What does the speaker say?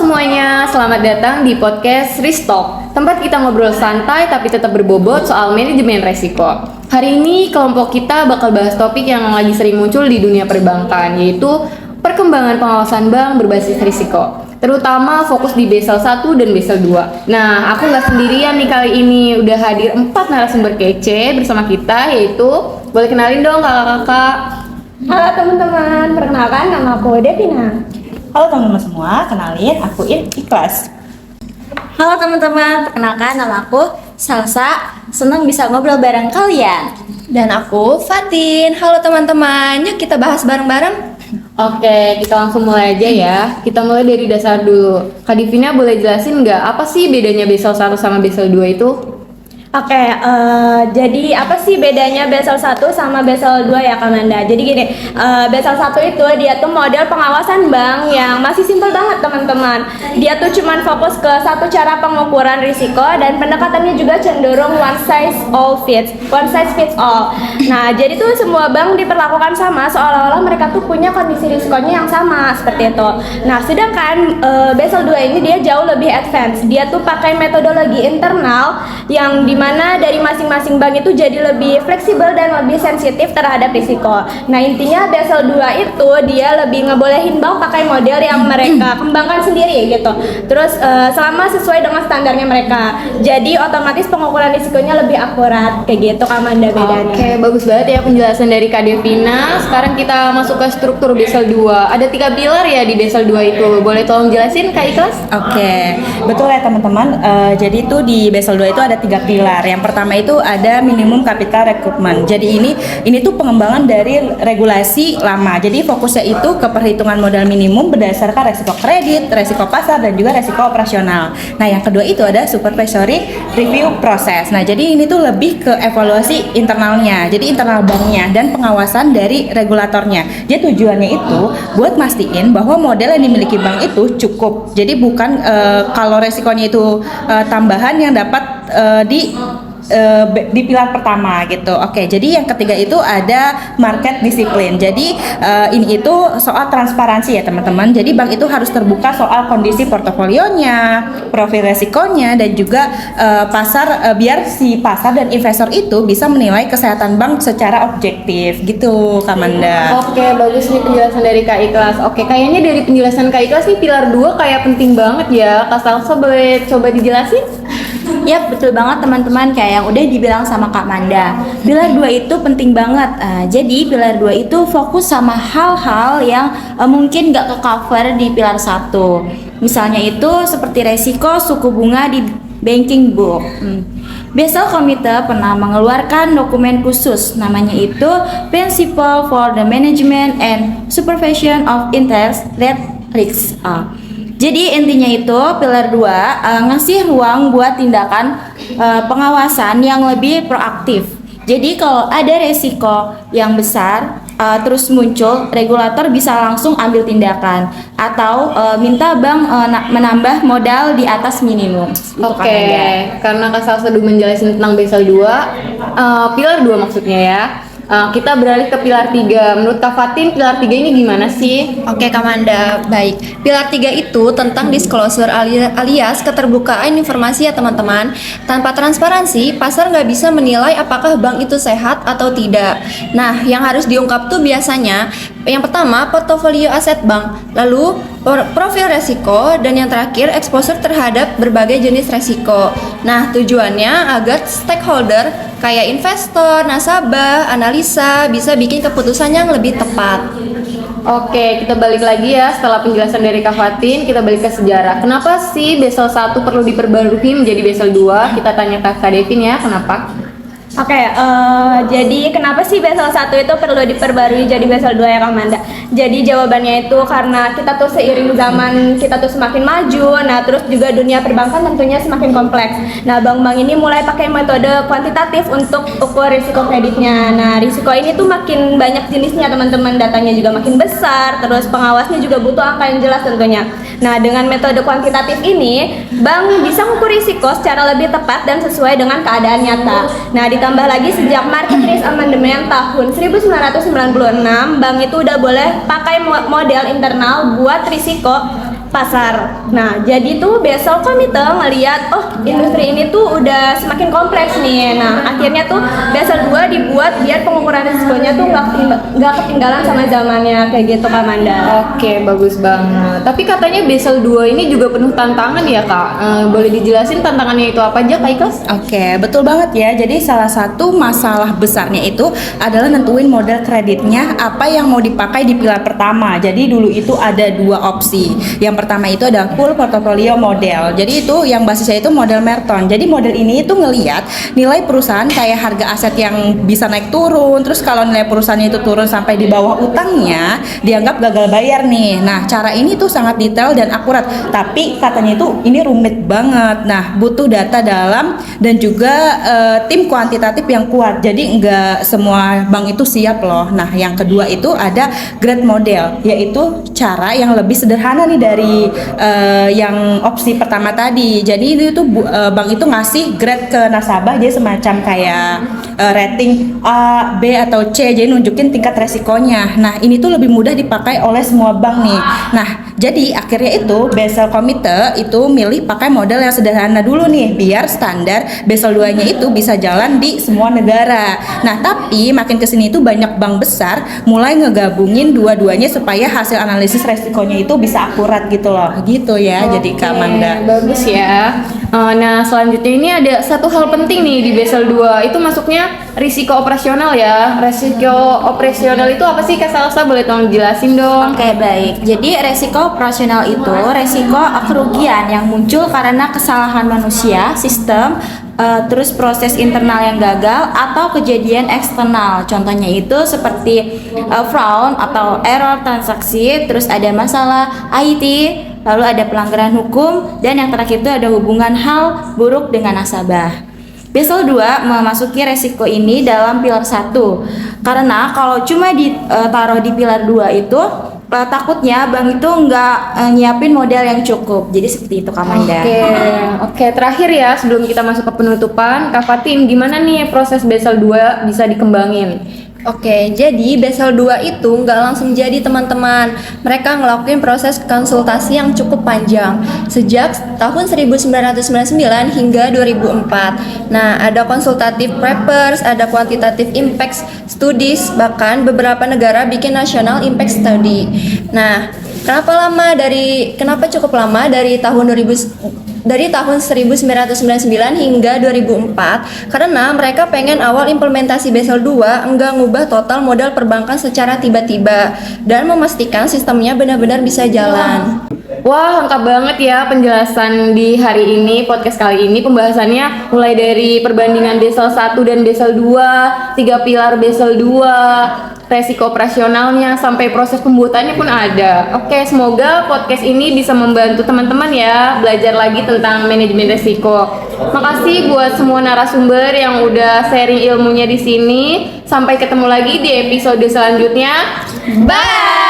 semuanya, selamat datang di podcast Ristok, tempat kita ngobrol santai tapi tetap berbobot soal manajemen resiko. Hari ini kelompok kita bakal bahas topik yang lagi sering muncul di dunia perbankan, yaitu perkembangan pengawasan bank berbasis risiko, terutama fokus di Basel 1 dan Basel 2. Nah, aku nggak sendirian nih kali ini, udah hadir 4 narasumber kece bersama kita, yaitu boleh kenalin dong kakak-kakak. Halo teman-teman, perkenalkan nama aku Devina. Halo teman-teman semua, kenalin aku Ikhlas. Halo teman-teman, perkenalkan nama aku Salsa. Senang bisa ngobrol bareng kalian. Dan aku Fatin. Halo teman-teman, yuk kita bahas bareng-bareng. Oke, kita langsung mulai aja ya. Kita mulai dari dasar dulu. Kak Divina boleh jelasin nggak apa sih bedanya Basel 1 sama Basel 2 itu? Oke, jadi apa sih bedanya Basel 1 sama Basel 2 ya Kamanda? Jadi gini, Basel 1 itu dia tuh model pengawasan bank yang masih simpel banget teman-teman. Dia tuh cuman fokus ke satu cara pengukuran risiko dan pendekatannya juga cenderung one size fits all. Nah, jadi tuh semua bank diperlakukan sama seolah-olah mereka tuh punya kondisi risikonya yang sama seperti itu. Nah, sedangkan Basel 2 ini dia jauh lebih advance. Dia tuh pakai metodologi internal yang dimana dari masing-masing bank itu jadi lebih fleksibel dan lebih sensitif terhadap risiko. Nah, intinya Basel 2 itu dia lebih ngebolehin bank pakai model yang mereka kembangkan sendiri gitu. Terus selama sesuai dengan standarnya mereka. Jadi otomatis pengukuran risikonya lebih akurat kayak gitu Kamanda bedanya. Oke, bagus banget ya penjelasan dari Kak Devina. Sekarang kita masuk ke struktur Basel 2. Ada 3 pilar ya di Basel 2 itu. Boleh tolong jelasin Kak Ikhlas? Oke, betul ya teman-teman. Jadi tuh di Basel 2 itu ada 3 pilar. Yang pertama itu ada minimum capital requirement. Jadi ini tuh pengembangan dari regulasi lama. Jadi fokusnya itu ke perhitungan modal minimum berdasarkan resiko kredit, resiko pasar dan juga resiko operasional. Nah, yang kedua itu ada supervisory review proses. Nah, jadi ini tuh lebih ke evaluasi internalnya. Jadi internal banknya dan pengawasan dari regulatornya. Jadi tujuannya itu buat mastiin bahwa model yang dimiliki bank itu cukup. Jadi bukan kalau resikonya itu tambahan yang dapat di pilar pertama gitu. Oke, jadi yang ketiga itu ada market discipline. Jadi ini itu soal transparansi ya teman-teman. Jadi bank itu harus terbuka soal kondisi portofolionya, profil resikonya dan juga pasar biar si pasar dan investor itu bisa menilai kesehatan bank secara objektif gitu, Kamanda. Oke, bagus nih penjelasan dari Kak Ikhlas. Oke, kayaknya dari penjelasan Kak Ikhlas nih pilar 2 kayak penting banget ya. Kak Salsa boleh coba dijelasin? Yap, betul banget teman-teman, kayak yang udah dibilang sama Kak Manda. Pilar 2 itu penting banget. Jadi pilar 2 itu fokus sama hal-hal yang mungkin gak ke-cover di pilar 1. Misalnya itu seperti resiko suku bunga di banking book. Basel Committee pernah mengeluarkan dokumen khusus, namanya itu Principle for the Management and Supervision of Interest Rate Risks. Jadi intinya itu pilar 2 ngasih ruang buat tindakan pengawasan yang lebih proaktif. Jadi kalau ada resiko yang besar terus muncul, regulator bisa langsung ambil tindakan atau minta bank menambah modal di atas minimum. Oke, karena Kak Salsa udah menjelaskan tentang Basel 2, pilar 2 maksudnya ya. Kita beralih ke pilar 3. Menurut Kak Fatin, pilar 3 ini gimana sih? Oke Kamanda, baik. Pilar 3 itu tentang disclosure alias keterbukaan informasi ya teman-teman. Tanpa transparansi, pasar nggak bisa menilai apakah bank itu sehat atau tidak. Nah, yang harus diungkap tuh biasanya yang pertama portofolio aset bank, lalu profil resiko, dan yang terakhir exposure terhadap berbagai jenis resiko. Nah, tujuannya agar stakeholder kayak investor, nasabah, analisa bisa bikin keputusan yang lebih tepat. Oke, kita balik lagi ya setelah penjelasan dari Kak Fatin, kita balik ke sejarah. Kenapa sih Basel 1 perlu diperbarui menjadi Basel 2? Kita tanya ke Kak Devin ya, kenapa? Oke, jadi kenapa sih Basel 1 itu perlu diperbarui jadi Basel 2 ya Kamanda? Jadi jawabannya itu karena kita tuh seiring zaman kita tuh semakin maju, nah terus juga dunia perbankan tentunya semakin kompleks. Nah, bank-bank ini mulai pakai metode kuantitatif untuk ukur risiko kreditnya. Nah, risiko ini tuh makin banyak jenisnya teman-teman, datanya juga makin besar, terus pengawasnya juga butuh angka yang jelas tentunya. Nah, dengan metode kuantitatif ini, bank bisa mengukur risiko secara lebih tepat dan sesuai dengan keadaan nyata. Nah, ditambah lagi sejak Market Risk Amendment tahun 1996, bank itu udah boleh pakai model internal buat risiko pasar. Nah, jadi tuh Basel Committee ngeliat, oh industri ini tuh udah semakin kompleks nih. Nah, akhirnya tuh Basel 2 dibuat biar pengukuran risikonya tuh nggak ketinggalan sama zamannya kayak gitu Kak Manda. Oke, bagus banget. Tapi katanya Basel 2 ini juga penuh tantangan ya Kak. Boleh dijelasin tantangannya itu apa aja Kak Ikhlas? Oke, betul banget ya. Jadi salah satu masalah besarnya itu adalah nentuin model kreditnya apa yang mau dipakai di pilar pertama. Jadi dulu itu ada dua opsi. Yang pertama itu ada full portfolio model. Jadi itu yang basisnya itu model Merton. Jadi model ini itu ngelihat nilai perusahaan kayak harga aset yang bisa naik turun. Terus kalau nilai perusahaannya itu turun sampai di bawah utangnya, dianggap gagal bayar nih. Nah, cara ini tuh sangat detail dan akurat. Tapi katanya itu ini rumit banget. Nah, butuh data dalam dan juga tim kuantitatif yang kuat. Jadi enggak semua bank itu siap loh. Nah, yang kedua itu ada grade model, yaitu cara yang lebih sederhana nih dari yang opsi pertama tadi. Jadi itu bank itu ngasih grade ke nasabah, jadi semacam kayak rating A, B atau C, jadi nunjukin tingkat resikonya. Nah, ini tuh lebih mudah dipakai oleh semua bank nih. Nah, jadi akhirnya itu Basel Committee itu milih pakai model yang sederhana dulu nih, biar standar Basel 2-nya itu bisa jalan di semua negara. Nah, tapi makin kesini itu banyak bank besar mulai ngegabungin dua-duanya supaya hasil analisis resikonya itu bisa akurat gitu loh. Gitu ya, jadi Kak Manda. Bagus ya. Nah, selanjutnya ini ada satu hal penting nih di Basel 2, itu masuknya risiko operasional ya. Risiko operasional itu apa sih Kak Salsa? Boleh tolong jelasin dong? Oke, baik. Jadi resiko operasional itu resiko kerugian yang muncul karena kesalahan manusia, sistem, terus proses internal yang gagal atau kejadian eksternal. Contohnya itu seperti fraud atau error transaksi, terus ada masalah IT, lalu ada pelanggaran hukum, dan yang terakhir itu ada hubungan hal buruk dengan nasabah. Basel 2 memasuki resiko ini dalam pilar 1 karena kalau cuma ditaruh di pilar 2 itu takutnya bank itu nggak nyiapin model yang cukup. Jadi seperti itu Kak Manda. Oke, terakhir ya sebelum kita masuk ke penutupan, Kak Fatin, gimana nih proses Basel 2 bisa dikembangin? Oke, jadi Basel 2 itu nggak langsung jadi teman-teman. Mereka ngelakuin proses konsultasi yang cukup panjang sejak tahun 1999 hingga 2004. Nah, ada konsultatif papers, ada quantitative impact studies, bahkan beberapa negara bikin national impact study. Nah, kenapa cukup lama dari tahun 1999 hingga 2004? Karena mereka pengen awal implementasi Basel 2 enggak ngubah total modal perbankan secara tiba-tiba dan memastikan sistemnya benar-benar bisa jalan. Wah, lengkap banget ya penjelasan di hari ini, podcast kali ini. Pembahasannya mulai dari perbandingan Basel 1 dan Basel 2, 3 pilar Basel 2, resiko operasionalnya, sampai proses pembuatannya pun ada. Oke, semoga podcast ini bisa membantu teman-teman ya belajar lagi tentang manajemen resiko. Makasih buat semua narasumber yang udah sharing ilmunya di sini. Sampai ketemu lagi di episode selanjutnya. Bye!